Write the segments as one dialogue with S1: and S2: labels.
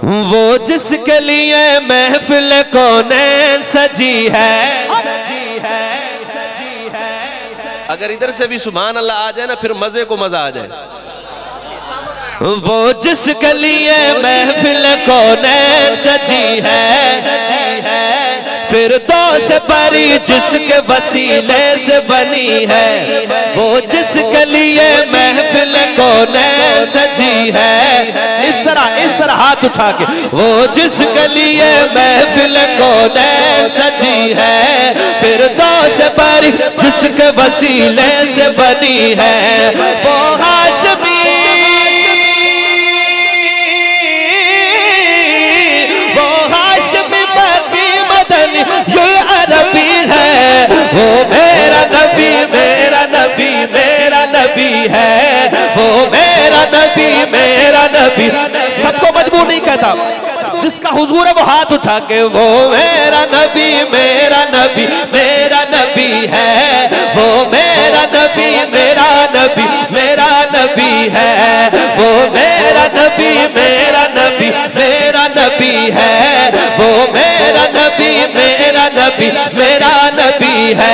S1: وہ جس کے لیے محفل کونین سجی ہے. اگر ادھر سے بھی سبحان اللہ آ جائے نا پھر مزے کو مزہ آ جائے. وہ جس کے لیے محفل کونین سجی ہے. فردوس بری جس کے وسیلے سے بنی ہے. وہ جس کے لیے محفل کونین سجی ہے. اس طرح ہاتھ اٹھا کے. وہ جس کے لیے محفل کونین سجی ہے. فردوس بری جس کے وسیلے سے بنی ہے. وہ ہاشمی یہ عربی ہے. وہ میرا نبی میرا نبی میرا نبی ہے. وہ میرا نبی میرا نبی. سب کو مجبور نہیں کہتا. جس کا حضور ہے وہ ہاتھ اٹھا کے. وہ میرا نبی میرا نبی میرا نبی ہے. وہ میرا نبی میرا نبی میرا نبی ہے. وہ میرا نبی میرا نبی میرا نبی ہے. وہ میرا نبی میرا نبی میرا نبی ہے.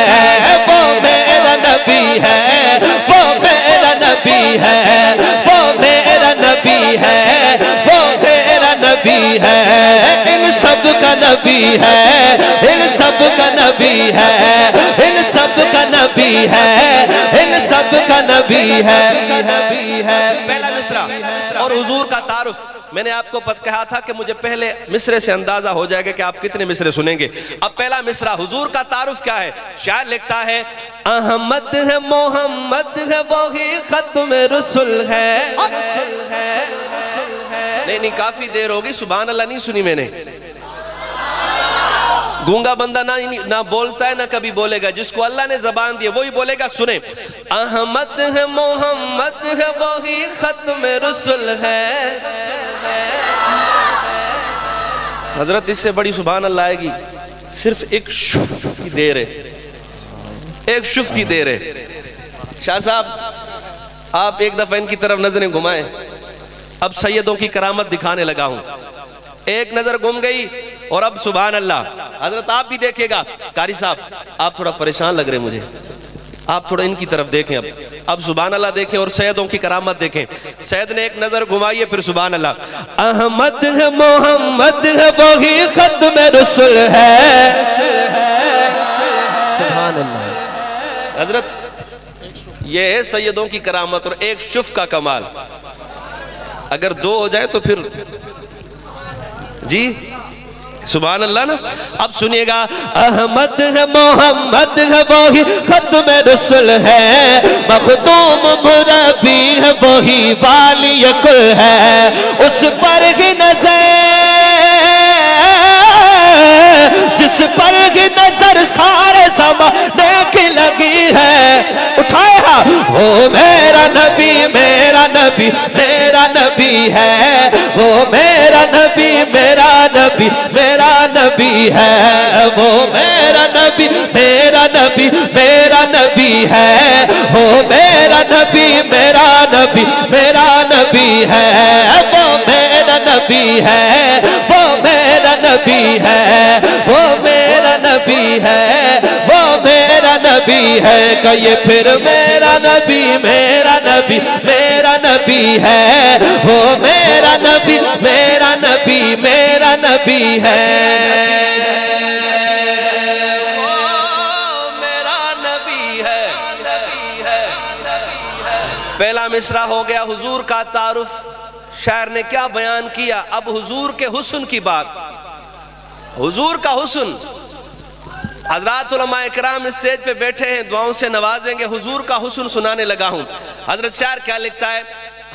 S1: وہ میرا نبی ہے. وہ میرا نبی ہے. وہ میرا نبی ہے. وہ میرا نبی ہے. ان سب کا نبی ہے. ان سب کا نبی ہے. ان سب کا نبی ہے. ان سب کا نبی ہے. پہلا مصرع اور حضور کا تعارف. میں نے آپ کو کہا تھا کہ مجھے پہلے مصرے سے اندازہ ہو جائے گا کہ آپ کتنے مصرے سنیں گے. اب پہلا مصرع حضور کا تعارف کیا ہے. شاعر لکھتا ہے احمد ہے محمد ہے وہی ختم رسول ہے. نہیں کافی دیر ہوگی. سبحان اللہ نہیں سنی میں نے. گونگا بندہ نہ بولتا ہے نہ کبھی بولے گا. جس کو اللہ نے زبان دی وہی بولے گا. سنیں احمد ہے محمد ہے وہی ختم رسول ہے. حضرت اس سے بڑی سبحان اللہ آئے گی. صرف ایک شف کی دیر ہے. ایک شف کی دیر ہے. شاہ صاحب آپ ایک دفعہ ان کی طرف نظریں گھمائیں. اب سیدوں کی کرامت دکھانے لگا ہوں. ایک نظر گم گئی اور اب سبحان اللہ. حضرت آپ بھی دیکھے گا. قاری صاحب آپ تھوڑا پریشان لگ رہے مجھے. آپ تھوڑا ان کی طرف دیکھیں. اب سبحان اللہ دیکھیں اور سیدوں کی کرامت دیکھیں. سید نے ایک نظر گھمائیے پھر سبحان اللہ. احمد ہے محمد ہے وہی ختم رسول ہے. سبحان اللہ. حضرت یہ ہے سیدوں کی کرامت اور ایک شف کا کمال. اگر دو ہو جائے تو پھر جی سبحان اللہ نا. اب سنیے گا احمد ہے محمد ہے وہی ختم رسول ہے. مخدوم مربی ہے وہی والی کل ہے. اس پر ہی نظر جس پر ہی نظر سارے زمانے کی لگی ہے. اٹھائے ہاں. وہ میرا نبی میرا نبی میرا نبی ہے. وہ میرا نبی میرا نبی میرا نبی ہے. وہ میرا نبی میرا نبی میرا نبی ہے. وہ میرا نبی میرا نبی میرا نبی ہے. وہ میرا نبی ہے. وہ میرا نبی ہے. وہ میرا نبی ہے. وہ میرا نبی ہے. کہ پھر میرا نبی میرا نبی میرا نبی ہے. وہ میرا نبی میرا نبی میرا نبی ہے. پہلا مصرع ہو گیا حضور کا تعارف. شاعر نے کیا بیان کیا. اب حضور کے حسن کی بات. حضور کا حسن. حضرات علماء اکرام اسٹیج پہ بیٹھے ہیں دعاؤں سے نوازیں گے. حضور کا حسن سنانے لگا ہوں. حضرت شاعر کیا لکھتا ہے.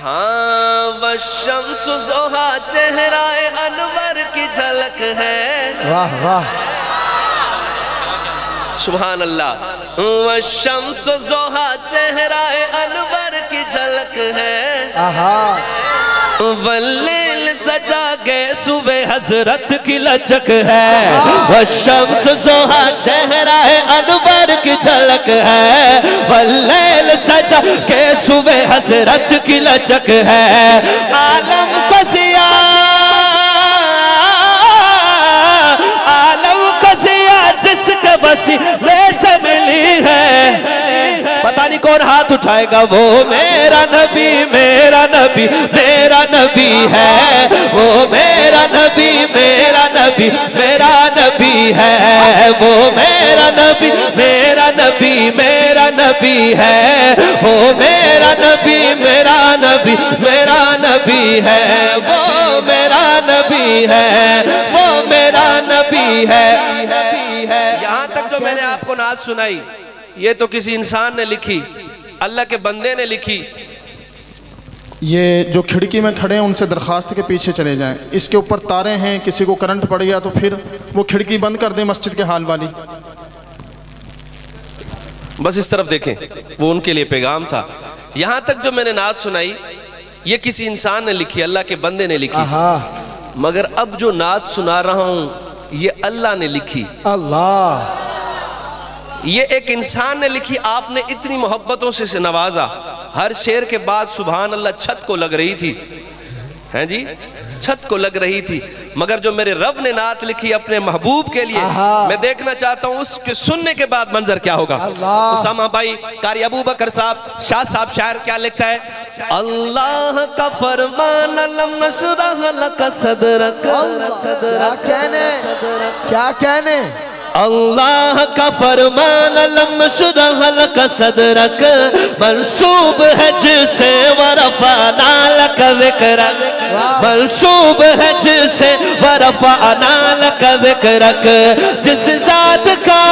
S1: ہاں والشمس ضحیٰ چہرہ انور کی جھلک ہے.
S2: واہ واہ
S1: سبحان اللہ. والشمس ضحیٰ چہرہ انور کی جھلک ہے. واللیل سجا کے صبح حضرت کی لچک ہے. والشمس ضحیٰ چہرہ انور کی جھلک ہے. واللیل سجا کے صبح حضرت کی لچک ہے. عالم کو ضیاء اٹھائے گا وہ میرا نبی میرا نبی میرا نبی ہے وہ میرا نبی میرا نبی میرا نبی ہے وہ میرا نبی میرا نبی میرا نبی ہے وہ میرا نبی میرا نبی میرا نبی ہے وہ میرا نبی ہے وہ میرا نبی ہے
S2: یہاں تک جو میں نے آپ کو نعت سنائی یہ تو کسی انسان نے لکھی اللہ کے بندے نے لکھی
S3: یہ جو کھڑکی میں کھڑے ہیں ان سے درخواست کے پیچھے چلے جائیں اس کے اوپر تارے ہیں کسی کو کرنٹ پڑ گیا تو پھر وہ کھڑکی بند کر دیں مسجد کے حال والی
S2: بس اس طرف دیکھیں وہ ان کے لیے پیغام تھا یہاں تک جو میں نے نعت سنائی یہ کسی انسان نے لکھی اللہ کے بندے نے لکھی مگر اب جو نعت سنا رہا ہوں یہ اللہ نے لکھی
S4: اللہ
S2: یہ ایک انسان نے لکھی آپ نے اتنی محبتوں سے نوازا ہر شعر کے بعد سبحان اللہ چھت کو لگ رہی تھی ہیں جی چھت کو لگ رہی تھی مگر جو میرے رب نے نعت لکھی اپنے محبوب کے لیے میں دیکھنا چاہتا ہوں اس کے سننے کے بعد منظر کیا ہوگا اسامہ بھائی قاری ابو بکر صاحب شاہ صاحب شاعر کیا لکھتا ہے اللہ کا فرمان لم نشرح لک صدرک
S4: کیا کہنے
S1: اللہ کا فرمان لم شرح لک صدرک منصوب ہے جسے ورفعنا لک ذکرک منصوب ہے جسے ورفعنا لک ذکرک جس ذات کا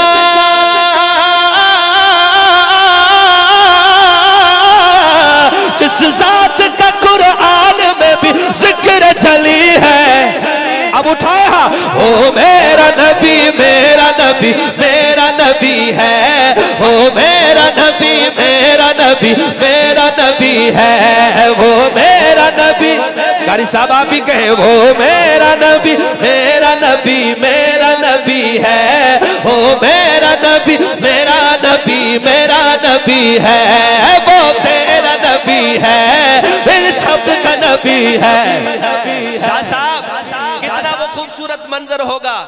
S1: جس ذات کا قرآن میں بھی ذکر چلی ہے اب اٹھائے ہاں او میرا نبی میرا نبی میرا نبی ہے او میرا نبی میرا نبی میرا نبی ہے وہ میرا نبی قاری صاحب آپ بھی کہیں وہ میرا نبی میرا نبی میرا نبی ہے وہ میرا نبی میرا نبی میرا نبی ہے وہ تیرا نبی ہے ان سب کا نبی ہے
S2: شاہ صاحب کتنا وہ خوبصورت منظر ہوگا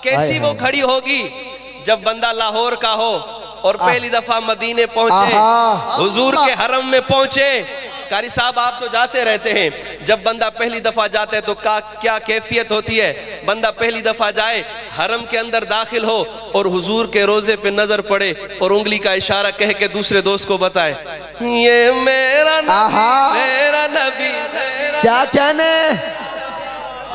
S2: کیسی وہ کھڑی ہوگی جب بندہ لاہور کا ہو اور پہلی دفعہ مدینے پہنچے حضور کے حرم میں پہنچے قاری صاحب آپ تو جاتے رہتے ہیں جب بندہ پہلی دفعہ جاتا ہے تو کیا کیفیت ہوتی ہے بندہ پہلی دفعہ جائے حرم کے اندر داخل ہو اور حضور کے روزے پہ نظر پڑے اور انگلی کا اشارہ کہہ کے دوسرے دوست کو بتائے یہ میرا نبی میرا نبی
S4: کیا کہنے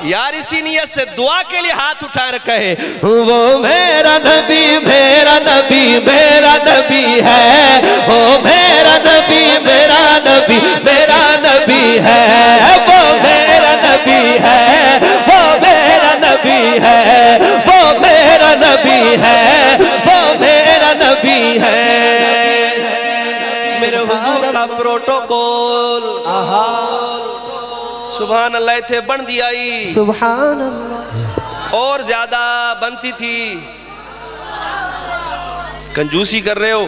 S2: یار اسی نیت سے دعا کے لیے ہاتھ اٹھائے کہے
S1: وہ میرا نبی میرا نبی میرا نبی ہے وہ میرا نبی میرا نبی میرا نبی ہے وہ میرا نبی ہے وہ میرا نبی ہے وہ میرا نبی ہے وہ میرا نبی ہے
S2: میرے حضور کا پروٹوکول سبحان اللہ تھے بن دیائی
S4: سبحان اللہ
S2: اور زیادہ بنتی تھی کنجوسی کر رہے ہو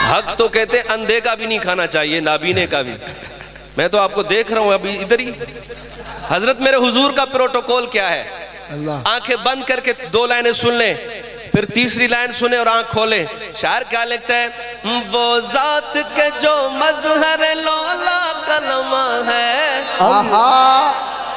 S2: حق تو کہتے ہیں اندھے کا بھی نہیں کھانا چاہیے نابینے کا بھی میں تو آپ کو دیکھ رہا ہوں ابھی ادھر ہی حضرت میرے حضور کا پروٹوکول کیا ہے آنکھیں بند کر کے 2 لائنیں سن لیں پھر تیسری لائن سنیں اور آنکھ کھولیں شاعر کیا لکھتا ہے وہ ذات کے جو مظہر لولا کلمہ ہے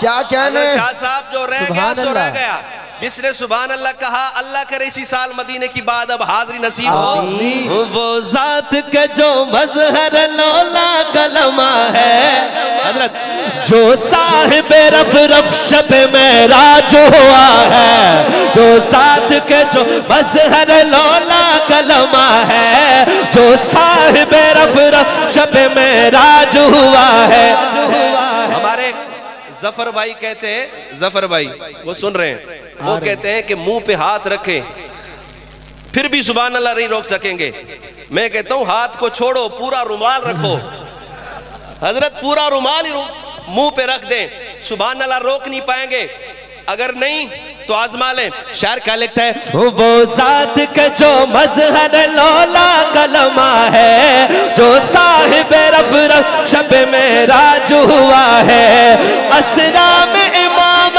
S4: کیا کہنے
S2: شاہ صاحب جو رہ گیا سو رہ گیا جس نے سبحان اللہ کہا اللہ کرے اسی سال مدینے کی بعد اب حاضری نصیب ہو
S1: وہ ذات کے جو مظہر لولا کلمہ ہے حضرت جو صاحب رف رف شب معراج ہوا ہے جو ذات کے جو مظہر لولا کلمہ ہے جو صاحب رف رف شب معراج ہوا ہے
S2: ہمارے ظفر بھائی کہتے ہیں ظفر بھائی وہ سن رہے ہیں وہ کہتے ہیں کہ منہ پہ ہاتھ رکھیں پھر بھی سبحان اللہ نہیں روک سکیں گے میں کہتا ہوں ہاتھ کو چھوڑو پورا رومال رکھو حضرت پورا رومال ہی منہ پہ رکھ دیں سبحان اللہ روک نہیں پائیں گے اگر نہیں تو آزما لیں شاعر کیا لکھتا ہے
S1: وہ ذات کے جو مظہر لولا کلمہ ہے جو صاحب رف رف شب معراج ہوا ہے اسرا میں امام